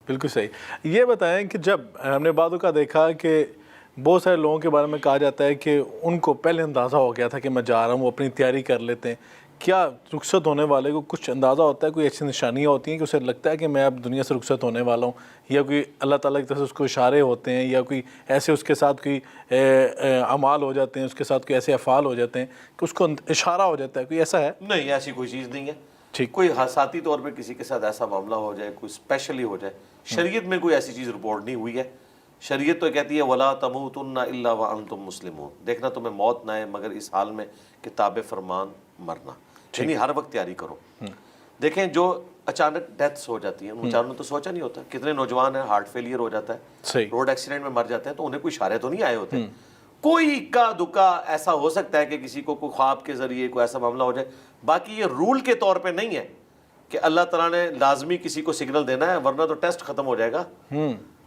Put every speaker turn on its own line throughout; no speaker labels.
بالکل صحیح. یہ بتائیں کہ جب ہم نے بعضوں کا دیکھا کہ بہت سارے لوگوں کے بارے میں کہا جاتا ہے کہ ان کو پہلے اندازہ ہو گیا تھا کہ میں جا رہا ہوں, وہ اپنی تیاری کر لیتے ہیں. کیا رخصت ہونے والے کو کچھ اندازہ ہوتا ہے, کوئی ایسی نشانیاں ہوتی ہیں کہ اسے لگتا ہے کہ میں اب دنیا سے رخصت ہونے والا ہوں, یا کوئی اللہ تعالیٰ کی طرف سے اس کو اشارے ہوتے ہیں, یا کوئی ایسے اس کے ساتھ کوئی اعمال ہو جاتے ہیں, اس کے ساتھ کوئی ایسے افعال ہو جاتے ہیں کہ اس کو اشارہ ہو جاتا ہے, کوئی ایسا ہے؟
نہیں, ایسی کوئی چیز نہیں ہے.
ٹھیک.
کوئی حساتی طور پہ کسی کے ساتھ ایسا معاملہ ہو جائے, کوئی اسپیشلی ہو جائے, شریعت میں کوئی ایسی چیز رپورٹ نہیں ہوئی ہے. شریعت تو کہتی ہے وَلَا تَمُوتُنَّ إِلَّا وَأَنْتُمْ مُسْلِمُونَ, دیکھنا تمہیں موت نہ آئے مگر اس حال میں کہ تابع فرمان مرنا, یعنی ہر وقت تیاری کرو. دیکھیں جو اچانک ڈیتھس ہو جاتی ہیں, بیچاروں نے تو سوچا نہیں ہوتا. کتنے نوجوان ہیں ہارٹ فیلئر ہو جاتا ہے, روڈ ایکسیڈنٹ میں مر جاتے ہیں, تو انہیں کوئی اشارے تو نہیں آئے ہوتے. کوئی اکا دکا ایسا ہو سکتا ہے کہ کسی کو کوئی خواب کے ذریعے کوئی ایسا معاملہ ہو جائے. باقی یہ رول کے طور پہ نہیں ہے کہ اللہ تعالیٰ نے لازمی کسی کو سگنل دینا ہے, ورنہ تو ٹیسٹ ختم ہو جائے گا.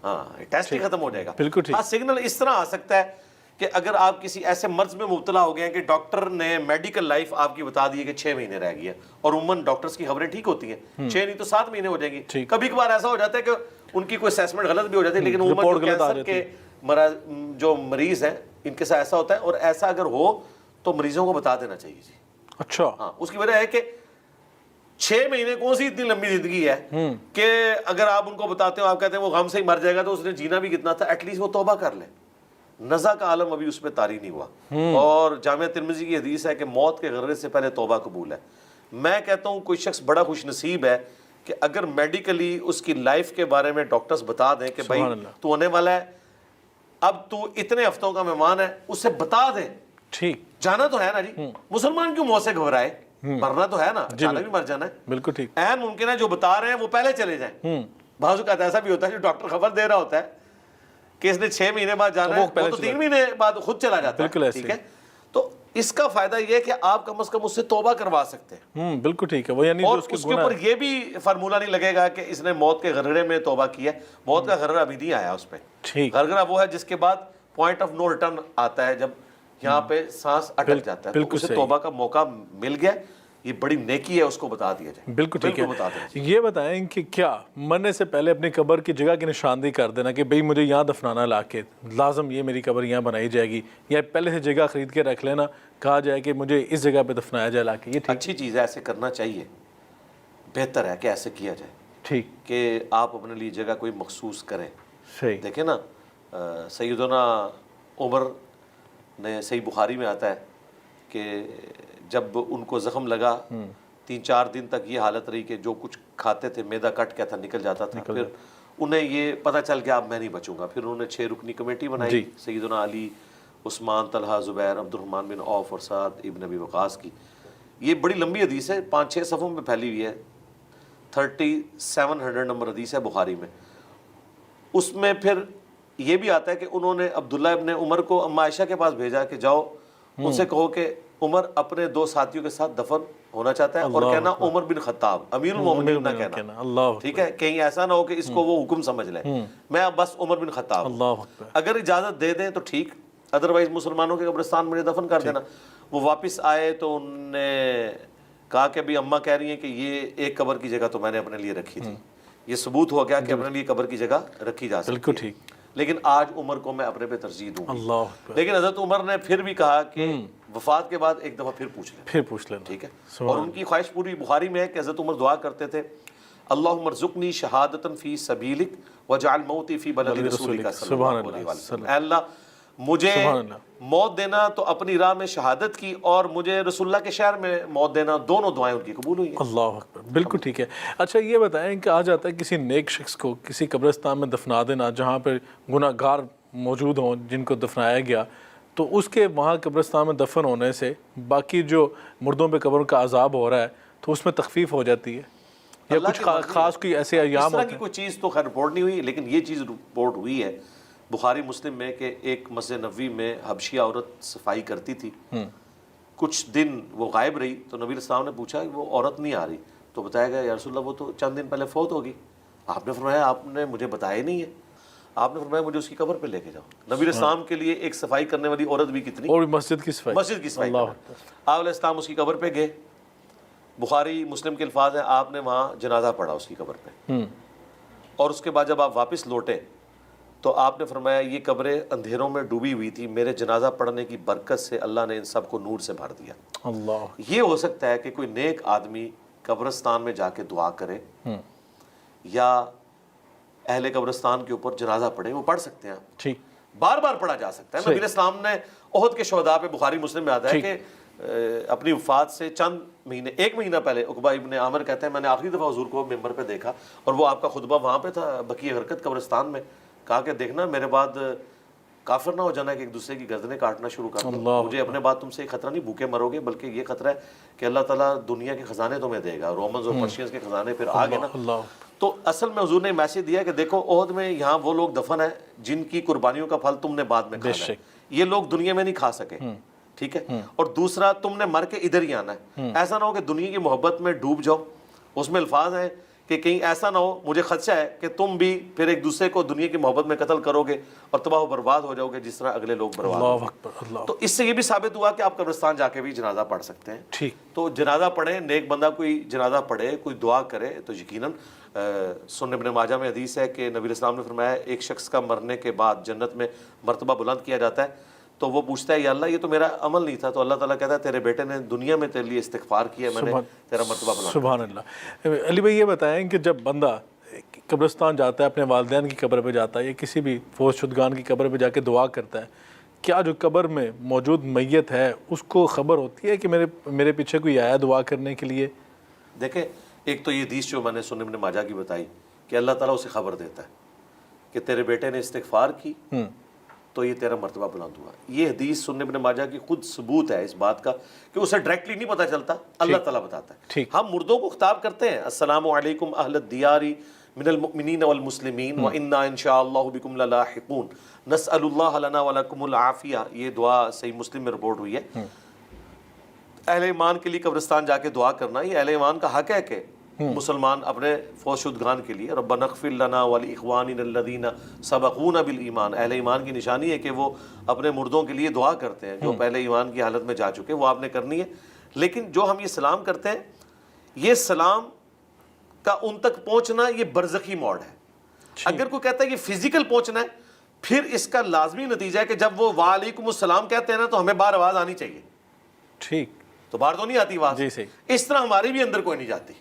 ہاں, ٹیسٹ ہی ختم ہو جائے گا. ہاں, سگنل اس طرح آ سکتا ہے کہ اگر آپ کسی ایسے مرض میں مبتلا ہو گئے ہیں کہ ڈاکٹر نے میڈیکل لائف آپ کی بتا دی ہے کہ 6 مہینے رہ گئی ہے, اور عموماً ڈاکٹرز کی خبریں ٹھیک ہوتی ہیں, 6 نہیں تو 7 مہینے ہو جائیں گی. کبھی کبھار ایسا ہو جاتا ہے کہ ان کی کوئی اسیسمنٹ غلط بھی ہو جاتی ہے, لیکن عموماً کینسر کے جو مریض ہیں ان کے ساتھ ایسا ہوتا ہے. اور ایسا اگر ہو تو مریضوں کو بتا دینا چاہیے جی.
اچھا.
ہاں, اس کی وجہ ہے کہ 6 مہینے کون سی اتنی لمبی زندگی ہے کہ اگر آپ ان کو بتاتے ہو, آپ کہتے ہیں وہ غم سے ہی مر جائے گا, تو اس نے جینا بھی کتنا تھا, ایٹ لیسٹ وہ توبہ کر لے. نزع کا عالم ابھی اس پہ طاری نہیں ہوا. اور جامعہ ترمذی کی حدیث ہے کہ موت کے غرض سے پہلے توبہ قبول ہے. میں کہتا ہوں کوئی شخص بڑا خوش نصیب ہے کہ اگر میڈیکلی اس کی لائف کے بارے میں ڈاکٹرز بتا دیں کہ بھائی تو ہونے والا ہے, اب تو اتنے ہفتوں کا مہمان ہے, اسے بتا دیں. ٹھیک, جانا تو ہے نا جی, مسلمان کیوں موت سے گھبرائے, مرنا تو ہے نا, جانا بھی مر جانا ہے.
بالکل ٹھیک.
عین ممکن ہے جو بتا رہے ہیں وہ پہلے چلے جائیں. بعض اوقات ایسا بھی ہوتا ہے جو ڈاکٹر خبر دے رہا ہوتا ہے کہ اس نے 6 مہینے بعد جانا ہے, وہ تو 3 مہینے بعد خود چلا جاتا ہے. ٹھیک ہے, تو اس کا فائدہ یہ ہے کہ آپ کم از کم اس سے توبہ کروا سکتے ہیں.
بالکل ٹھیک ہے. وہ یعنی
اور اس کے اوپر یہ بھی فارمولہ نہیں لگے گا کہ اس نے موت کے غررے میں توبہ کی ہے. موت کا غررہ ابھی نہیں آیا اس پہ. غررہ وہ ہے جس کے بعد پوائنٹ آف نو ریٹرن آتا ہے, جب یہاں پہ سانس اٹک جاتا ہے, تو اسے توبہ کا موقع مل گیا. یہ بڑی نیکی ہے, اس کو بتا دیا جائے.
بالکل ٹھیک ہے. یہ بتائیں کہ کیا مرنے سے پہلے اپنی قبر کی جگہ کی نشاندہی کر دینا کہ بھئی مجھے یہاں دفنانا لا کے, لازم یہ میری قبر یہاں بنائی جائے گی, یا پہلے سے جگہ خرید کے رکھ لینا, کہا جائے کہ مجھے اس جگہ پہ دفنایا جائے لا کے, یہ
اچھی چیز ہے, ایسے کرنا چاہیے, بہتر ہے کہ ایسے کیا جائے.
ٹھیک,
کہ آپ اپنے لیے جگہ کوئی مخصوص کریں. صحیح. دیکھیں نا, سیدنا عمر نے, صحیح بخاری میں آتا ہے کہ جب ان کو زخم لگا 3-4 دن تک یہ حالت رہی کہ جو کچھ کھاتے تھے میدا کٹ کیا تھا, نکل جاتا تھا. پھر انہیں یہ پتہ چل گیا اب میں نہیں بچوں گا. پھر انہوں نے 6 رکنی کمیٹی بنائی, سیدنا علی, عثمان, طلحہ, زبیر, عبد الرحمن بن عوف اور سعد ابن ابی وقاص کی. یہ بڑی لمبی حدیث ہے, 5-6 صفحوں میں پھیلی ہوئی ہے, 3700 نمبر حدیث ہے بخاری میں. اس میں پھر یہ بھی آتا ہے کہ انہوں نے عبداللہ ابن عمر کو اما عائشہ کے پاس بھیجا کہ جاؤ ان سے کہو کہ عمر اپنے 2 ساتھیوں کے ساتھ دفن ہونا چاہتا ہے, اور کہنا عمر بن خطاب, امیر المومنین نہ کہنا. ٹھیک ہے, کہیں ایسا نہ ہو کہ اس کو وہ حکم سمجھ لیں, میں بس عمر بن خطاب. اگر اجازت دے دیں تو ٹھیک, ادروائز مسلمانوں کے قبرستان میں دفن کر دینا. وہ واپس آئے تو انہوں نے کہا کہ ابھی اماں کہہ رہی ہیں کہ یہ ایک قبر کی جگہ تو میں نے اپنے لیے رکھی تھی. یہ ثبوت ہو گیا کہ اپنے لیے قبر کی جگہ رکھی جا سکتی ہے. لیکن آج عمر کو میں اپنے پہ ترجیح دوں گا. لیکن حضرت عمر نے پھر بھی کہا کہ وفات کے بعد ایک دفعہ پھر پوچھ لیں. ٹھیک ہے, اور ان کی خواہش پوری بخاری میں ہے کہ حضرت عمر دعا کرتے تھے, اللہم ارزقنی شہادتا فی سبیلک وجعل موتی فی بلد رسولک صلی اللہ علیہ وسلم. اے اللہ مجھے موت دینا تو اپنی راہ میں شہادت کی, اور مجھے رسول اللہ کے شہر میں موت دینا, دونوں دعائیں ان کی قبول ہوئی ہیں. اللہ اکبر.
بالکل ٹھیک ہے. اچھا یہ بتائیں کہ آ جاتا ہے کسی نیک شخص کو کسی قبرستان میں دفنا دینا جہاں پہ گناہ گار موجود ہوں جن کو دفنایا گیا, تو اس کے وہاں قبرستان میں دفن ہونے سے باقی جو مردوں پہ قبروں کا عذاب ہو رہا ہے تو اس میں تخفیف ہو جاتی ہے, یا کچھ خاص کوئی ایسے ایام ہوتے ہیں؟
اس طرح کی کوئی چیز تو خیر رپورٹ نہیں ہوئی, لیکن یہ چیز رپورٹ ہوئی ہے بخاری مسلم میں کہ ایک مسجد نبوی میں حبشیہ عورت صفائی کرتی تھی. کچھ دن وہ غائب رہی, تو نبی علیہ السلام نے پوچھا کہ وہ عورت نہیں آ رہی, تو بتایا گیا یا رسول اللہ وہ تو چند دن پہلے فوت ہوگی. آپ نے فرمایا آپ نے مجھے بتایا نہیں ہے. آپ نے فرمایا مجھے اس کی قبر پہ لے کے جاؤ. نبی علیہ السلام کے لیے ایک صفائی کرنے والی عورت بھی کتنی,
اور مسجد کی صفائی.
آپ علیہ السلام اس کی قبر پہ گئے. بخاری مسلم کے الفاظ ہیں, آپ نے وہاں جنازہ پڑھا اس کی قبر پہ. اور اس کے بعد جب آپ واپس لوٹے تو آپ نے فرمایا یہ قبریں اندھیروں میں ڈوبی ہوئی تھی، میرے جنازہ پڑھنے کی برکت سے اللہ نے ان سب کو نور سے بھر دیا۔
اللہ،
یہ ہو سکتا ہے کہ کوئی نیک آدمی قبرستان میں جا کے دعا کرے یا اہل قبرستان کے اوپر جنازہ پڑھے، وہ پڑھ سکتے ہیں،
ٹھیک،
بار بار پڑھا جا سکتا ہے۔ نبی علیہ السلام نے احد کے شہداء پہ بخاری مسلم میں آتا ہے کہ اپنی وفات سے چند مہینے، 1 مہینہ پہلے عقبہ ابن عامر کہتے ہیں میں نے آخری دفعہ حضور کو ممبر پہ دیکھا اور وہ آپ کا خطبہ وہاں پہ تھا بقیع غرقد قبرستان میں، کہا کہ دیکھنا میرے بعد کافر نہ ہو جانا کہ ایک دوسرے کی گردنیں کاٹنا شروع کر دو، مجھے اپنے بعد تم سے ایک خطرہ نہیں بھوکے مرو گے، بلکہ یہ خطرہ ہے کہ اللہ تعالیٰ دنیا کے خزانے تمہیں دے گا، رومنز اور پرشینز کے خزانے پھر آگے نا۔ تو اصل میں حضور نے میسج دیا کہ دیکھو احد میں یہاں وہ لوگ دفن ہیں جن کی قربانیوں کا پھل تم نے بعد میں کھانا ہے، یہ لوگ دنیا میں نہیں کھا سکے، ٹھیک ہے، اور دوسرا تم نے مر کے ادھر ہی آنا ہے، ایسا نہ ہو کہ دنیا کی محبت میں ڈوب جاؤ۔ اس میں الفاظ ہیں کہ کہیں ایسا نہ ہو، مجھے خدشہ ہے کہ تم بھی پھر ایک دوسرے کو دنیا کی محبت میں قتل کرو گے اور تباہ و برباد ہو جاؤ گے جس طرح اگلے لوگ برباد ہو گئے۔ تو اس سے یہ بھی ثابت ہوا کہ آپ قبرستان جا کے بھی جنازہ پڑھ سکتے ہیں۔
ٹھیک،
تو جنازہ پڑھیں، نیک بندہ کوئی جنازہ پڑھے، کوئی دعا کرے تو یقیناً سنن ابن ماجہ میں حدیث ہے کہ نبی علیہ السلام نے فرمایا ایک شخص کا مرنے کے بعد جنت میں مرتبہ بلند کیا جاتا ہے، تو وہ پوچھتا ہے یا اللہ یہ تو میرا عمل نہیں تھا، تو اللہ تعالیٰ کہتا ہے تیرے بیٹے نے دنیا میں تیرے لیے استغفار کیا، میں نے تیرا مرتبہ بلند کیا۔
سبحان اللہ۔ علی بھائی یہ بتائیں کہ جب بندہ قبرستان جاتا ہے، اپنے والدین کی قبر پہ جاتا ہے یا کسی بھی فوت شدگان کی قبر پہ جا کے دعا کرتا ہے، کیا جو قبر میں موجود میت ہے اس کو خبر ہوتی ہے کہ میرے پیچھے کوئی آیا دعا کرنے کے لیے؟
دیکھیں ایک تو یہ حدیث جو میں نے سنن ابن ماجہ کی بتائی کہ اللہ تعالیٰ اسے خبر دیتا ہے کہ تیرے بیٹے نے استغفار کی تو یہ تیرا مرتبہ بلند ہوا۔ یہ حدیث سنن ابن ماجہ کی خود ثبوت ہے اس بات کا کہ اسے ڈائریکٹلی نہیں پتہ چلتا، اللہ تعالیٰ بتاتا ہے۔ ہم مردوں کو خطاب کرتے ہیں السلام علیکم اہل الدیار من المؤمنین والمسلمین وإنا انشاءاللہ بکم للاحقون نسأل اللہ لنا ولکم العافیہ، یہ دعا صحیح مسلم میں رپورٹ ہوئی ہے۔ اہل ایمان کے لیے قبرستان جا کے دعا کرنا یہ اہل ایمان کا حق ہے کہ مسلمان اپنے فوت شدگان کے لیے ربنا اغفر لنا ولاخواننا الذین سبقونا بالایمان، اہل ایمان کی نشانی ہے کہ وہ اپنے مردوں کے لیے دعا کرتے ہیں جو پہلے ایمان کی حالت میں جا چکے، وہ آپ نے کرنی ہے۔ لیکن جو ہم یہ سلام کرتے ہیں، یہ سلام کا ان تک پہنچنا یہ برزخی موڈ ہے۔ اگر کوئی کہتا ہے یہ فزیکل پہنچنا ہے، پھر اس کا لازمی نتیجہ ہے کہ جب وہ وعلیکم السلام کہتے ہیں نا تو ہمیں باہر آواز آنی چاہیے،
ٹھیک،
تو باہر تو نہیں آتی آواز،
جی صحیح،
اس طرح ہماری بھی اندر کوئی نہیں جاتی،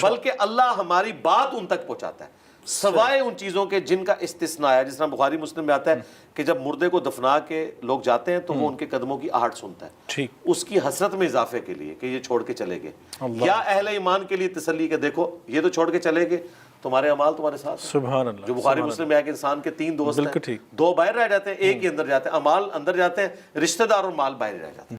بلکہ اللہ ہماری بات ان تک پہنچاتا ہے سوائے ان چیزوں کے جن کا استثناء ہے۔ جس طرح بخاری مسلم میں آتا ہے کہ جب مردے کو دفنا کے لوگ جاتے ہیں تو وہ ان کے قدموں کی آہٹ سنتا ہے،
ٹھیک،
اس کی حسرت میں اضافے کے لیے کہ یہ چھوڑ کے چلے گئے، یا اہل ایمان کے لیے تسلی کہ دیکھو یہ تو چھوڑ کے چلے گئے، تمہارے اعمال تمہارے ساتھ ہیں۔
سبحان اللہ،
جو بخاری مسلم میں ہے کہ انسان کے 3 دوست
بالکل
ہیں،
ٹھیک،
2 باہر رہ جاتے ہیں، ایک ہی اندر جاتے ہیں، اعمال اندر جاتے ہیں، رشتہ دار اور مال باہر رہ جاتے ہیں۔